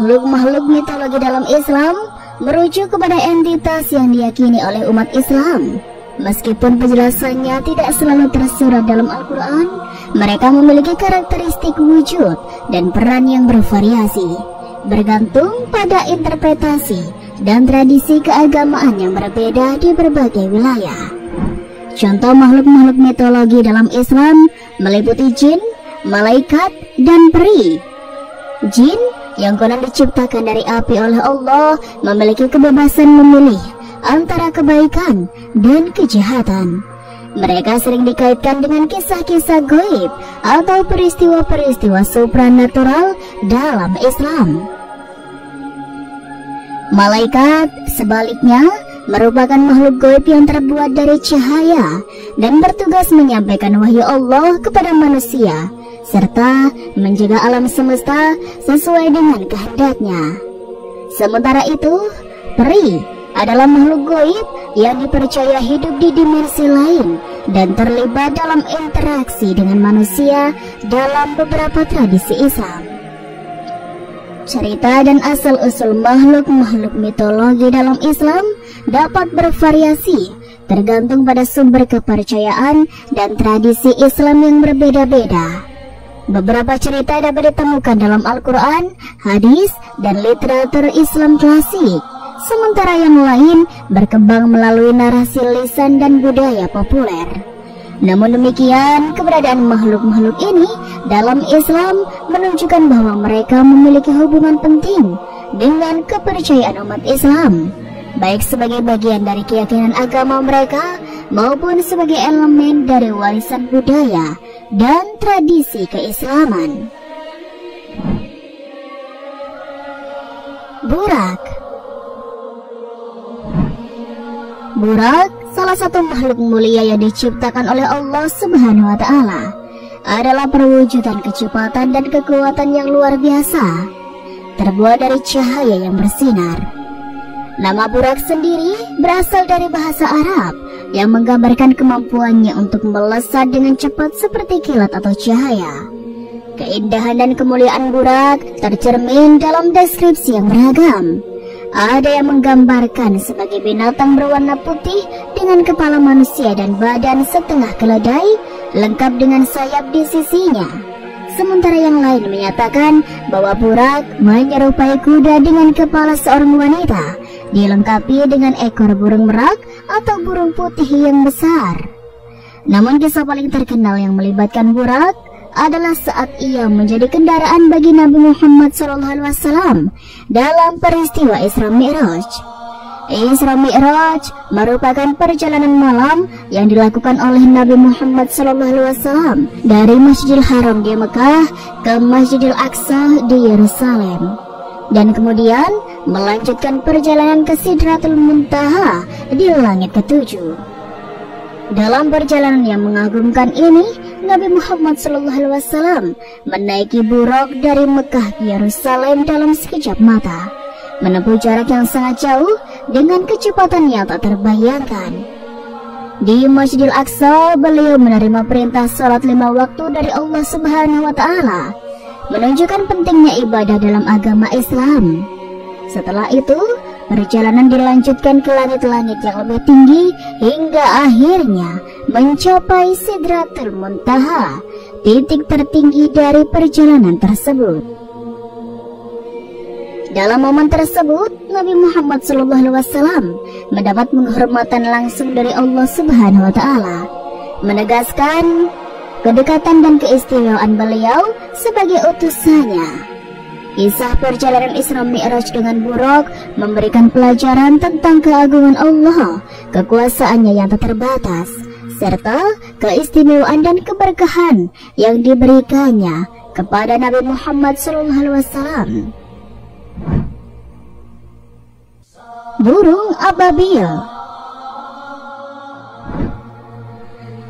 Makhluk-makhluk mitologi dalam Islam merujuk kepada entitas yang diyakini oleh umat Islam. Meskipun penjelasannya tidak selalu tersurat dalam Al-Quran, mereka memiliki karakteristik wujud dan peran yang bervariasi, bergantung pada interpretasi dan tradisi keagamaan yang berbeda di berbagai wilayah. Contoh makhluk-makhluk mitologi dalam Islam meliputi jin, malaikat, dan peri. Jin yang konon diciptakan dari api oleh Allah memiliki kebebasan memilih antara kebaikan dan kejahatan. Mereka sering dikaitkan dengan kisah-kisah gaib atau peristiwa-peristiwa supranatural dalam Islam. Malaikat, sebaliknya, merupakan makhluk gaib yang terbuat dari cahaya dan bertugas menyampaikan wahyu Allah kepada manusia, serta menjaga alam semesta sesuai dengan kehendaknya. Sementara itu, peri adalah makhluk gaib yang dipercaya hidup di dimensi lain dan terlibat dalam interaksi dengan manusia dalam beberapa tradisi Islam. Cerita dan asal-usul makhluk-makhluk mitologi dalam Islam dapat bervariasi tergantung pada sumber kepercayaan dan tradisi Islam yang berbeda-beda. Beberapa cerita dapat ditemukan dalam Al-Quran, hadis, dan literatur Islam klasik, sementara yang lain berkembang melalui narasi lisan dan budaya populer. Namun demikian, keberadaan makhluk-makhluk ini dalam Islam menunjukkan bahwa mereka memiliki hubungan penting dengan kepercayaan umat Islam, baik sebagai bagian dari keyakinan agama mereka maupun sebagai elemen dari warisan budaya dan tradisi keislaman. Burak. Burak, salah satu makhluk mulia yang diciptakan oleh Allah Subhanahu wa Ta'ala, adalah perwujudan kecepatan dan kekuatan yang luar biasa, terbuat dari cahaya yang bersinar. Nama Burak sendiri berasal dari bahasa Arab yang menggambarkan kemampuannya untuk melesat dengan cepat seperti kilat atau cahaya. Keindahan dan kemuliaan Burak tercermin dalam deskripsi yang beragam. Ada yang menggambarkan sebagai binatang berwarna putih dengan kepala manusia dan badan setengah keledai, lengkap dengan sayap di sisinya. Sementara yang lain menyatakan bahwa Burak menyerupai kuda dengan kepala seorang wanita, dilengkapi dengan ekor burung merak atau burung putih yang besar. Namun kisah paling terkenal yang melibatkan Burak adalah saat ia menjadi kendaraan bagi Nabi Muhammad SAW dalam peristiwa Isra Mi'raj. Isra Mi'raj merupakan perjalanan malam yang dilakukan oleh Nabi Muhammad SAW dari Masjidil Haram di Mekah ke Masjidil Aqsa di Yerusalem, dan kemudian melanjutkan perjalanan ke Sidratul Muntaha di langit ketujuh. Dalam perjalanan yang mengagumkan ini, Nabi Muhammad SAW menaiki Burak dari Mekah ke Yerusalem dalam sekejap mata, menempuh jarak yang sangat jauh dengan kecepatan yang tak terbayangkan. Di Masjidil Aqsa, beliau menerima perintah salat 5 waktu dari Allah Subhanahu wa Ta'ala, menunjukkan pentingnya ibadah dalam agama Islam. Setelah itu, perjalanan dilanjutkan ke langit-langit yang lebih tinggi hingga akhirnya mencapai Sidratul Muntaha, titik tertinggi dari perjalanan tersebut. Dalam momen tersebut, Nabi Muhammad SAW mendapat penghormatan langsung dari Allah Subhanahu wa Ta'ala, menegaskan kedekatan dan keistimewaan beliau sebagai utusannya. Kisah perjalanan Isra Mi'raj dengan Burak memberikan pelajaran tentang keagungan Allah, kekuasaannya yang tak terbatas, serta keistimewaan dan keberkahan yang diberikannya kepada Nabi Muhammad SAW. Burung ababil.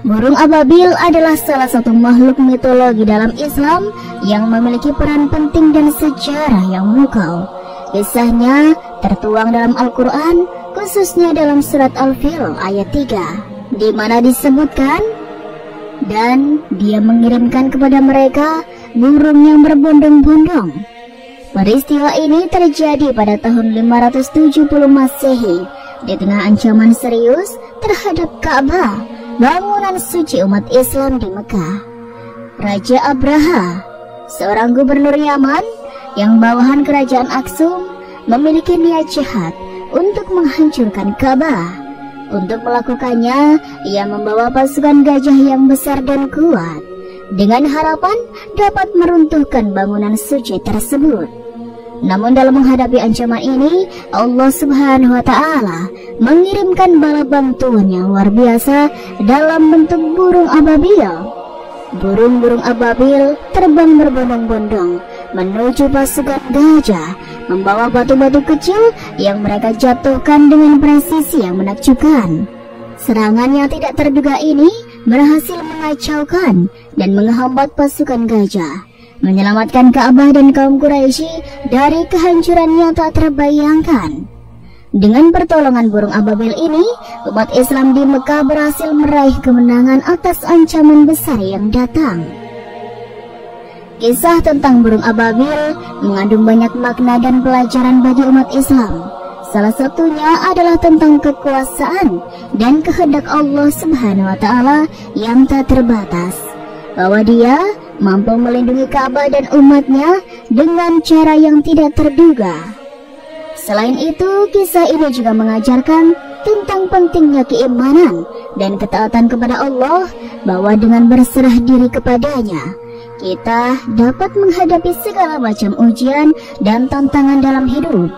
Burung ababil adalah salah satu makhluk mitologi dalam Islam yang memiliki peran penting dan sejarah yang memukau. Kisahnya tertuang dalam Al-Quran, khususnya dalam surat Al-Fil ayat 3, di mana disebutkan, dan dia mengirimkan kepada mereka burung yang berbondong-bondong. Peristiwa ini terjadi pada tahun 570 Masehi di tengah ancaman serius terhadap Ka'bah, bangunan suci umat Islam di Mekah. Raja Abraha, seorang gubernur Yaman yang bawahan kerajaan Aksum, memiliki niat jahat untuk menghancurkan Ka'bah. Untuk melakukannya, ia membawa pasukan gajah yang besar dan kuat dengan harapan dapat meruntuhkan bangunan suci tersebut. Namun dalam menghadapi ancaman ini, Allah Subhanahu wa Ta'ala mengirimkan bala bantuan yang luar biasa dalam bentuk burung ababil. Burung-burung ababil terbang berbondong-bondong menuju pasukan gajah, membawa batu-batu kecil yang mereka jatuhkan dengan presisi yang menakjubkan. Serangan yang tidak terduga ini berhasil mengacaukan dan menghambat pasukan gajah, menyelamatkan Ka'bah dan kaum Quraisy dari kehancuran yang tak terbayangkan. Dengan pertolongan burung ababil ini, umat Islam di Mekah berhasil meraih kemenangan atas ancaman besar yang datang. Kisah tentang burung ababil mengandung banyak makna dan pelajaran bagi umat Islam. Salah satunya adalah tentang kekuasaan dan kehendak Allah Subhanahu wa Ta'ala yang tak terbatas, bahwa Dia mampu melindungi Ka'bah dan umatnya dengan cara yang tidak terduga. Selain itu, kisah ini juga mengajarkan tentang pentingnya keimanan dan ketaatan kepada Allah, bahwa dengan berserah diri kepadanya, kita dapat menghadapi segala macam ujian dan tantangan dalam hidup.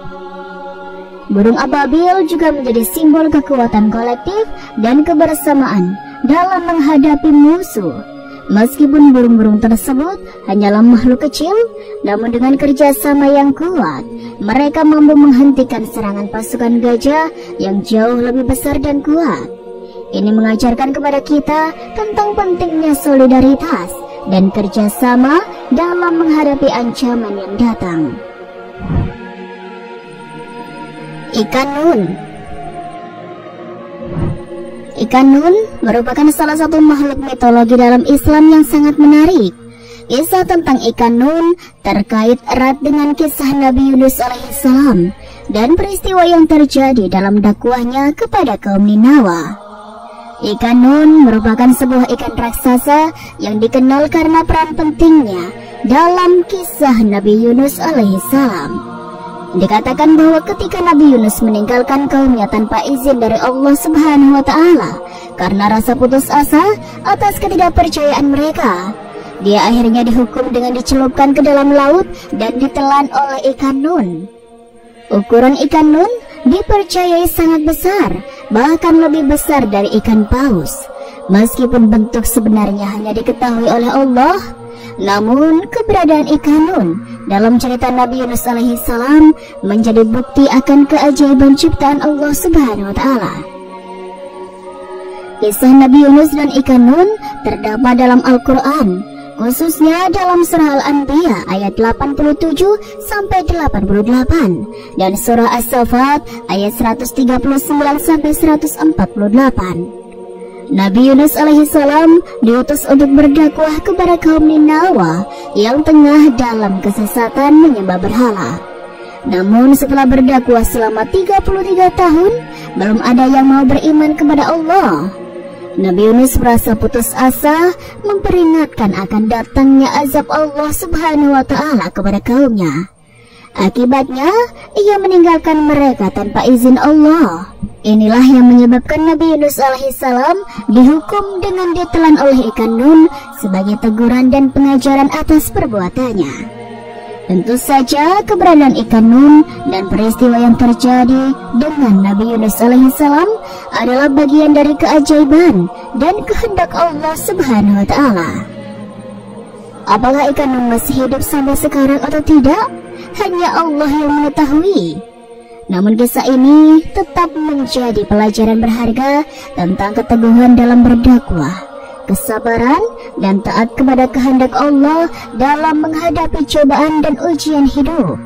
Burung ababil juga menjadi simbol kekuatan kolektif dan kebersamaan dalam menghadapi musuh. Meskipun burung-burung tersebut hanyalah makhluk kecil, namun dengan kerjasama yang kuat, mereka mampu menghentikan serangan pasukan gajah yang jauh lebih besar dan kuat. Ini mengajarkan kepada kita tentang pentingnya solidaritas dan kerjasama dalam menghadapi ancaman yang datang. Ikan Nun. Ikan Nun merupakan salah satu makhluk mitologi dalam Islam yang sangat menarik. Kisah tentang ikan Nun terkait erat dengan kisah Nabi Yunus alaihissalam dan peristiwa yang terjadi dalam dakwahnya kepada kaum Ninawa. Ikan Nun merupakan sebuah ikan raksasa yang dikenal karena peran pentingnya dalam kisah Nabi Yunus alaihissalam. Dikatakan bahwa ketika Nabi Yunus meninggalkan kaumnya tanpa izin dari Allah Subhanahu wa Ta'ala karena rasa putus asa atas ketidakpercayaan mereka, dia akhirnya dihukum dengan dicelupkan ke dalam laut dan ditelan oleh ikan Nun. Ukuran ikan Nun dipercayai sangat besar, bahkan lebih besar dari ikan paus. Meskipun bentuk sebenarnya hanya diketahui oleh Allah, namun keberadaan ikan Nun dalam cerita Nabi Yunus alaihissalam menjadi bukti akan keajaiban ciptaan Allah Subhanahu wa Ta'ala. Kisah Nabi Yunus dan ikan Nun terdapat dalam Al-Quran, khususnya dalam surah Al-Anbiya ayat 87 sampai 88 dan surah As-Saffat ayat 139 sampai 148. Nabi Yunus alaihissalam diutus untuk berdakwah kepada kaum Ninawa yang tengah dalam kesesatan menyembah berhala. Namun setelah berdakwah selama 33 tahun, belum ada yang mau beriman kepada Allah. Nabi Yunus merasa putus asa, memperingatkan akan datangnya azab Allah Subhanahu wa Ta'ala kepada kaumnya. Akibatnya, ia meninggalkan mereka tanpa izin Allah. Inilah yang menyebabkan Nabi Yunus alaihissalam dihukum dengan ditelan oleh ikan Nun sebagai teguran dan pengajaran atas perbuatannya. Tentu saja keberadaan ikan Nun dan peristiwa yang terjadi dengan Nabi Yunus alaihissalam adalah bagian dari keajaiban dan kehendak Allah Subhanahu wa Ta'ala. Apakah ikan Nun masih hidup sampai sekarang atau tidak? Hanya Allah yang mengetahui. Namun kisah ini tetap menjadi pelajaran berharga tentang keteguhan dalam berdakwah, kesabaran, dan taat kepada kehendak Allah dalam menghadapi cobaan dan ujian hidup.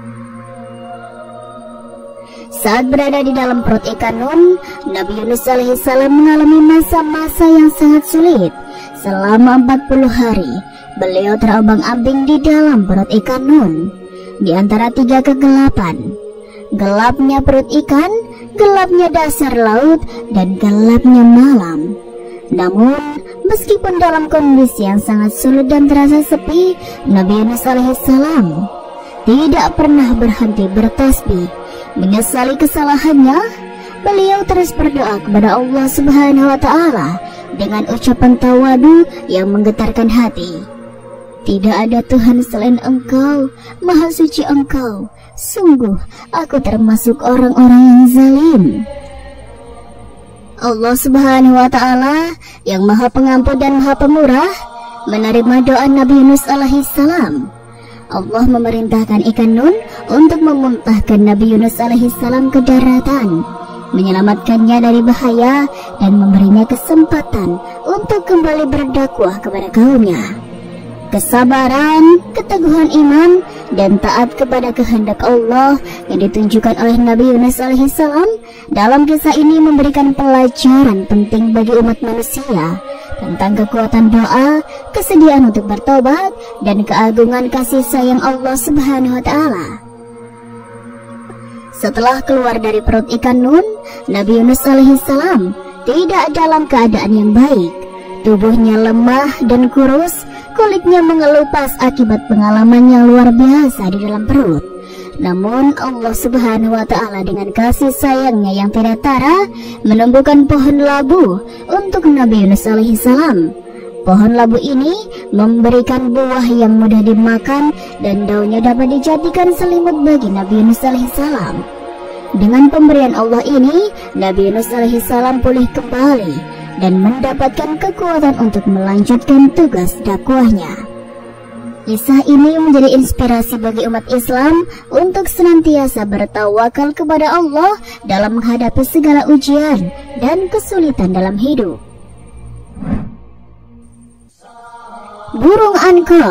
Saat berada di dalam perut ikan Nun, Nabi Yunus alaihissalam mengalami masa-masa yang sangat sulit. Selama 40 hari, beliau terombang-ambing di dalam perut ikan Nun. di antara 3 kegelapan. Gelapnya perut ikan, gelapnya dasar laut, dan gelapnya malam. Namun, meskipun dalam kondisi yang sangat sulit dan terasa sepi, Nabi Yunus alaihissalam tidak pernah berhenti bertasbih. Menyesali kesalahannya, beliau terus berdoa kepada Allah Subhanahu wa Ta'ala dengan ucapan tawadu yang menggetarkan hati. Tidak ada Tuhan selain Engkau, Maha Suci Engkau. Sungguh, aku termasuk orang-orang yang zalim. Allah Subhanahu wa Ta'ala yang Maha Pengampun dan Maha Pemurah menerima doa Nabi Yunus alaihissalam. Allah memerintahkan ikan Nun untuk memuntahkan Nabi Yunus alaihissalam ke daratan, menyelamatkannya dari bahaya dan memberinya kesempatan untuk kembali berdakwah kepada kaumnya. Kesabaran, keteguhan iman, dan taat kepada kehendak Allah yang ditunjukkan oleh Nabi Yunus alaihissalam dalam kisah ini memberikan pelajaran penting bagi umat manusia tentang kekuatan doa, kesediaan untuk bertobat, dan keagungan kasih sayang Allah Subhanahu wa Ta'ala. Setelah keluar dari perut ikan Nun, Nabi Yunus alaihissalam tidak dalam keadaan yang baik. Tubuhnya lemah dan kurus, kulitnya mengelupas akibat pengalaman yang luar biasa di dalam perut. Namun Allah Subhanahu wa Ta'ala dengan kasih sayangnya yang tidak tara menumbuhkan pohon labu untuk Nabi Yunus alaihissalam. Pohon labu ini memberikan buah yang mudah dimakan dan daunnya dapat dijadikan selimut bagi Nabi Yunus alaihissalam. Dengan pemberian Allah ini, Nabi Yunus alaihissalam pulih kembali dan mendapatkan kekuatan untuk melanjutkan tugas dakwahnya. Kisah ini menjadi inspirasi bagi umat Islam untuk senantiasa bertawakal kepada Allah dalam menghadapi segala ujian dan kesulitan dalam hidup. Burung Anko.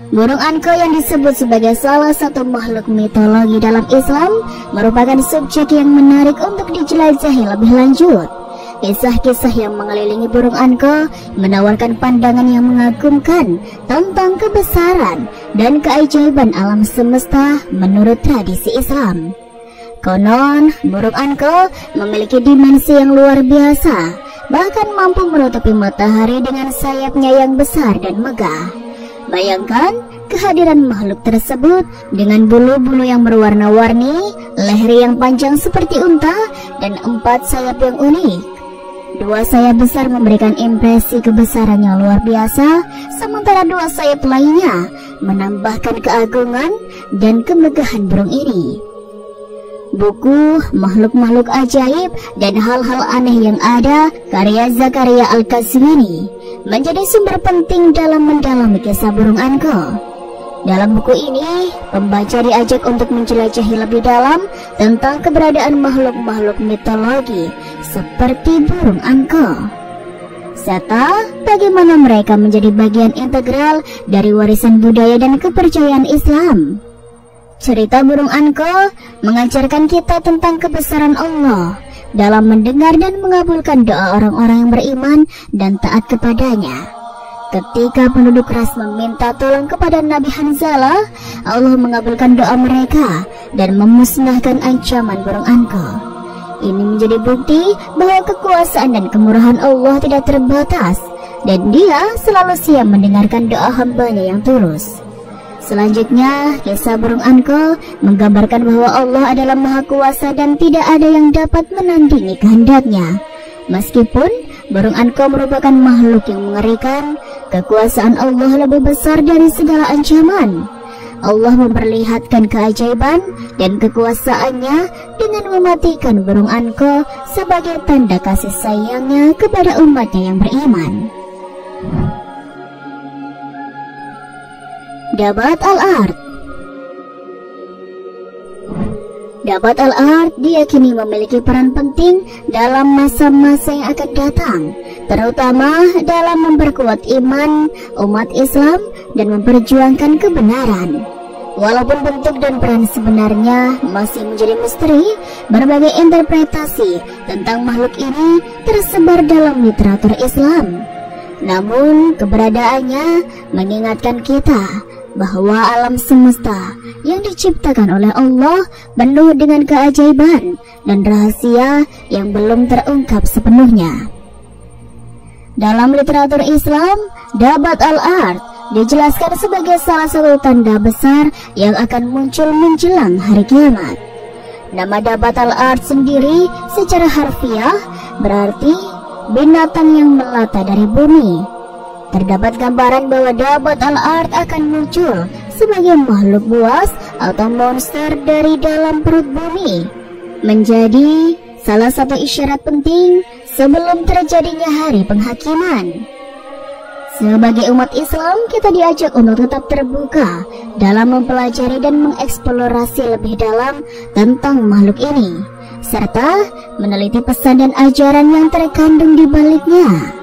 Burung anko yang disebut sebagai salah satu makhluk mitologi dalam Islam merupakan subjek yang menarik untuk dijelajahi lebih lanjut. Kisah-kisah yang mengelilingi burung anko menawarkan pandangan yang mengagumkan tentang kebesaran dan keajaiban alam semesta menurut tradisi Islam. Konon, burung anko memiliki dimensi yang luar biasa, bahkan mampu menutupi matahari dengan sayapnya yang besar dan megah. Bayangkan kehadiran makhluk tersebut dengan bulu-bulu yang berwarna-warni, leher yang panjang seperti unta, dan 4 sayap yang unik. 2 sayap besar memberikan impresi kebesaran yang luar biasa, sementara 2 sayap lainnya menambahkan keagungan dan kemegahan burung ini. Buku Makhluk-Makhluk Ajaib dan Hal-Hal Aneh yang Ada karya Zakaria Al-Qazwini menjadi sumber penting dalam mendalami kisah burung anko. Dalam buku ini, pembaca diajak untuk menjelajahi lebih dalam tentang keberadaan makhluk-makhluk mitologi seperti burung anko, serta bagaimana mereka menjadi bagian integral dari warisan budaya dan kepercayaan Islam. Cerita burung anko mengajarkan kita tentang kebesaran Allah dalam mendengar dan mengabulkan doa orang-orang yang beriman dan taat kepadanya. Ketika penduduk Ras meminta tolong kepada Nabi Hanzalah, Allah mengabulkan doa mereka dan memusnahkan ancaman burung anko. Ini menjadi bukti bahwa kekuasaan dan kemurahan Allah tidak terbatas, dan Dia selalu siap mendengarkan doa hambanya yang tulus. Selanjutnya, kisah burung anko menggambarkan bahwa Allah adalah Maha Kuasa dan tidak ada yang dapat menandingi kehendaknya. Meskipun burung anko merupakan makhluk yang mengerikan, kekuasaan Allah lebih besar dari segala ancaman. Allah memperlihatkan keajaiban dan kekuasaannya dengan mematikan burung anko sebagai tanda kasih sayangnya kepada umatnya yang beriman. Dabat al-Ard. Dabat al-Ard diyakini memiliki peran penting dalam masa-masa yang akan datang, terutama dalam memperkuat iman umat Islam dan memperjuangkan kebenaran. Walaupun bentuk dan peran sebenarnya masih menjadi misteri, berbagai interpretasi tentang makhluk ini tersebar dalam literatur Islam. Namun keberadaannya mengingatkan kita bahwa alam semesta yang diciptakan oleh Allah penuh dengan keajaiban dan rahasia yang belum terungkap sepenuhnya. Dalam literatur Islam, Dabat al-Ard dijelaskan sebagai salah satu tanda besar yang akan muncul menjelang hari kiamat. Nama Dabat al-Ard sendiri secara harfiah berarti binatang yang melata dari bumi. Terdapat gambaran bahwa Dabat al-Ard akan muncul sebagai makhluk buas atau monster dari dalam perut bumi, menjadi salah satu isyarat penting sebelum terjadinya hari penghakiman. Sebagai umat Islam, kita diajak untuk tetap terbuka dalam mempelajari dan mengeksplorasi lebih dalam tentang makhluk ini, serta meneliti pesan dan ajaran yang terkandung di baliknya.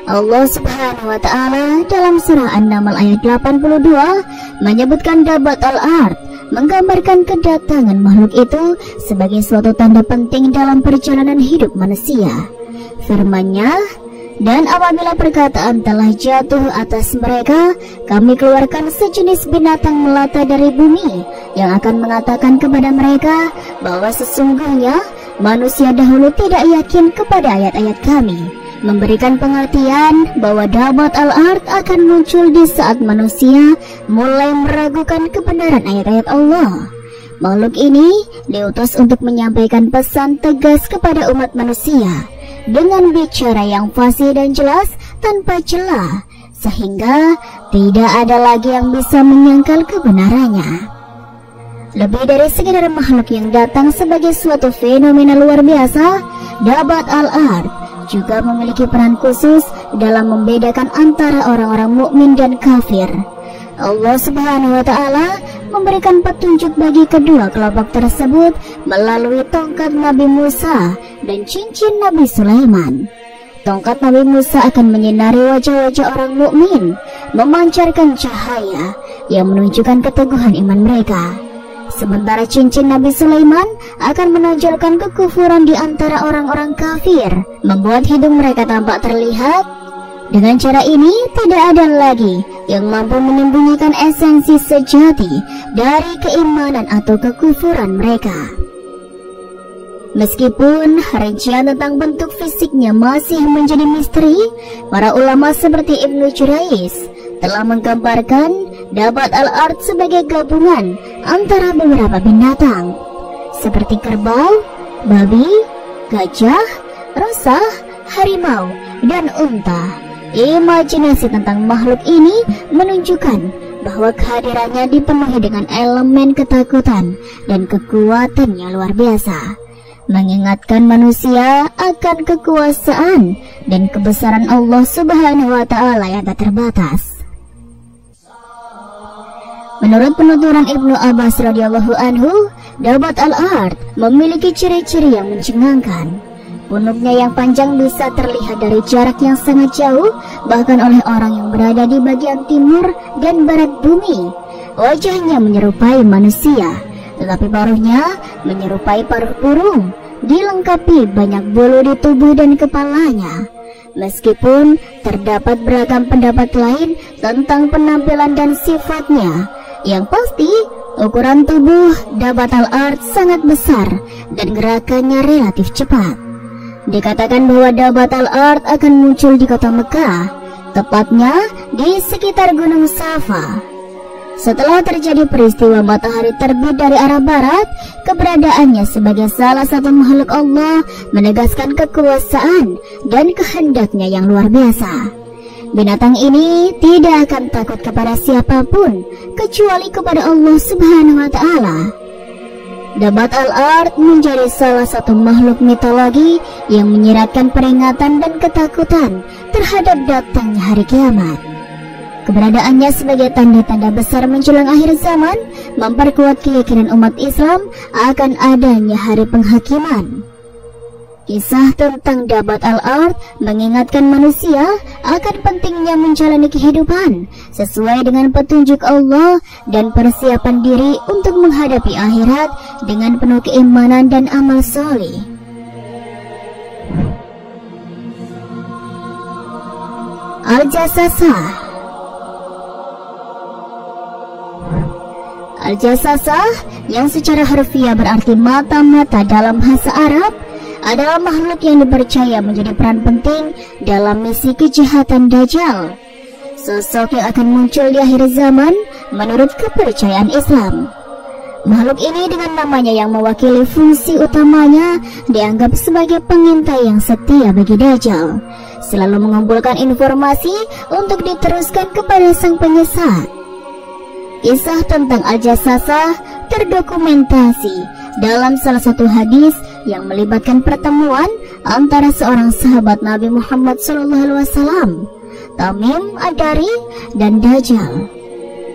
Allah Subhanahu wa Ta'ala dalam surah An-Naml ayat 82 menyebutkan Dabat al-Ard menggambarkan kedatangan makhluk itu sebagai suatu tanda penting dalam perjalanan hidup manusia. Firman-Nya, "Dan apabila perkataan telah jatuh atas mereka, kami keluarkan sejenis binatang melata dari bumi yang akan mengatakan kepada mereka bahwa sesungguhnya manusia dahulu tidak yakin kepada ayat-ayat kami, memberikan pengertian bahwa Dabat al-Ard akan muncul di saat manusia mulai meragukan kebenaran ayat-ayat Allah. Makhluk ini diutus untuk menyampaikan pesan tegas kepada umat manusia dengan bicara yang fasih dan jelas tanpa celah, sehingga tidak ada lagi yang bisa menyangkal kebenarannya. Lebih dari sekedar makhluk yang datang sebagai suatu fenomena luar biasa, Dabat al-Ard juga memiliki peran khusus dalam membedakan antara orang-orang mukmin dan kafir. Allah Subhanahu wa Ta'ala memberikan petunjuk bagi kedua kelompok tersebut melalui tongkat Nabi Musa dan cincin Nabi Sulaiman. Tongkat Nabi Musa akan menyinari wajah-wajah orang mukmin, memancarkan cahaya yang menunjukkan keteguhan iman mereka. Sementara cincin Nabi Sulaiman akan menonjolkan kekufuran di antara orang-orang kafir, membuat hidung mereka tampak terlihat. Dengan cara ini, tidak ada lagi yang mampu menyembunyikan esensi sejati dari keimanan atau kekufuran mereka. Meskipun rincian tentang bentuk fisiknya masih menjadi misteri, para ulama seperti Ibnu Jurayz telah menggambarkan Dabat al-Ard sebagai gabungan antara beberapa binatang seperti kerbau, babi, gajah, rusa, harimau, dan unta. Imajinasi tentang makhluk ini menunjukkan bahwa kehadirannya dipenuhi dengan elemen ketakutan dan kekuatan yang luar biasa, mengingatkan manusia akan kekuasaan dan kebesaran Allah Subhanahu wa Ta'ala yang tak terbatas. Menurut penuturan Ibnu Abbas radhiyallahu anhu, Dabat al-Ard memiliki ciri-ciri yang mencengangkan. Punuknya yang panjang bisa terlihat dari jarak yang sangat jauh, bahkan oleh orang yang berada di bagian timur dan barat bumi. Wajahnya menyerupai manusia, tetapi paruhnya menyerupai paruh burung, dilengkapi banyak bulu di tubuh dan kepalanya. Meskipun terdapat beragam pendapat lain tentang penampilan dan sifatnya, yang pasti ukuran tubuh Dabat al-Ard sangat besar dan gerakannya relatif cepat. Dikatakan bahwa Dabat al-Ard akan muncul di kota Mekah, tepatnya di sekitar Gunung Safa. Setelah terjadi peristiwa matahari terbit dari arah barat, keberadaannya sebagai salah satu makhluk Allah menegaskan kekuasaan dan kehendaknya yang luar biasa. Binatang ini tidak akan takut kepada siapapun kecuali kepada Allah Subhanahu wa Ta'ala. Dabat al-Ard menjadi salah satu makhluk mitologi yang menyiratkan peringatan dan ketakutan terhadap datangnya hari kiamat. Keberadaannya sebagai tanda-tanda besar menjelang akhir zaman memperkuat keyakinan umat Islam akan adanya hari penghakiman. Kisah tentang Dabat al-Ard mengingatkan manusia akan pentingnya menjalani kehidupan sesuai dengan petunjuk Allah dan persiapan diri untuk menghadapi akhirat dengan penuh keimanan dan amal soleh. Al-Jassasah. Al-Jassasah yang secara harfiah berarti mata-mata dalam bahasa Arab adalah makhluk yang dipercaya menjadi peran penting dalam misi kejahatan Dajjal, sosok yang akan muncul di akhir zaman menurut kepercayaan Islam. Makhluk ini dengan namanya yang mewakili fungsi utamanya dianggap sebagai pengintai yang setia bagi Dajjal, selalu mengumpulkan informasi untuk diteruskan kepada sang penyesat. Kisah tentang Al-Jassasah terdokumentasi dalam salah satu hadis yang melibatkan pertemuan antara seorang sahabat Nabi Muhammad SAW, Tamim Ad-Dari, dan Dajjal.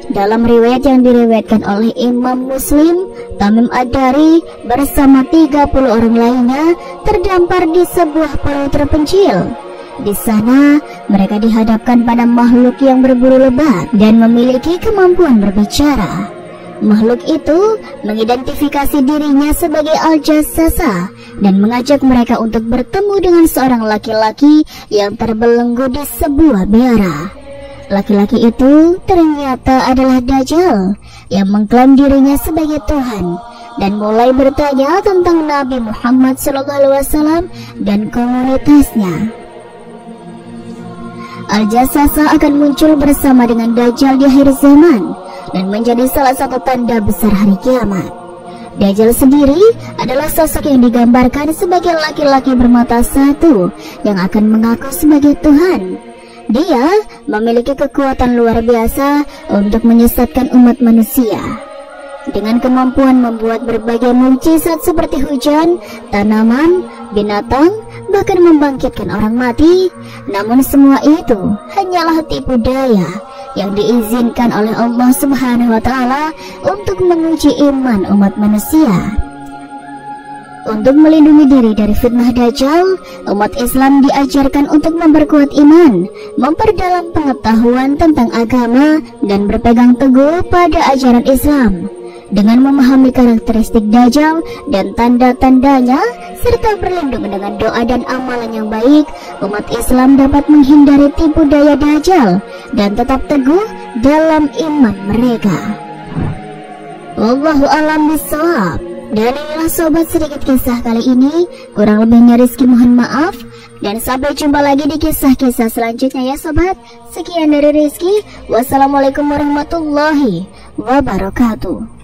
Dalam riwayat yang diriwayatkan oleh Imam Muslim, Tamim Ad-Dari bersama 30 orang lainnya terdampar di sebuah pulau terpencil. Di sana, mereka dihadapkan pada makhluk yang berburu lebat dan memiliki kemampuan berbicara. Makhluk itu mengidentifikasi dirinya sebagai Al-Jassasah dan mengajak mereka untuk bertemu dengan seorang laki-laki yang terbelenggu di sebuah biara. Laki-laki itu ternyata adalah Dajjal yang mengklaim dirinya sebagai Tuhan dan mulai bertanya tentang Nabi Muhammad SAW dan komunitasnya. Al-Jassasah akan muncul bersama dengan Dajjal di akhir zaman dan menjadi salah satu tanda besar hari kiamat. Dajjal sendiri adalah sosok yang digambarkan sebagai laki-laki bermata satu yang akan mengaku sebagai Tuhan. Dia memiliki kekuatan luar biasa untuk menyesatkan umat manusia. Dengan kemampuan membuat berbagai mukjizat seperti hujan, tanaman, binatang, bahkan membangkitkan orang mati. Namun semua itu hanyalah tipu daya yang diizinkan oleh Allah Subhanahu wa Ta'ala untuk menguji iman umat manusia. Untuk melindungi diri dari fitnah Dajjal, umat Islam diajarkan untuk memperkuat iman, memperdalam pengetahuan tentang agama, dan berpegang teguh pada ajaran Islam. Dengan memahami karakteristik Dajjal dan tanda-tandanya, serta berlindung dengan doa dan amalan yang baik, umat Islam dapat menghindari tipu daya Dajjal dan tetap teguh dalam iman mereka. Wallahu a'lam bishawab. Dan inilah sobat sedikit kisah kali ini, kurang lebihnya Rizky mohon maaf, dan sampai jumpa lagi di kisah-kisah selanjutnya ya sobat. Sekian dari Rizky, wassalamualaikum warahmatullahi wabarakatuh.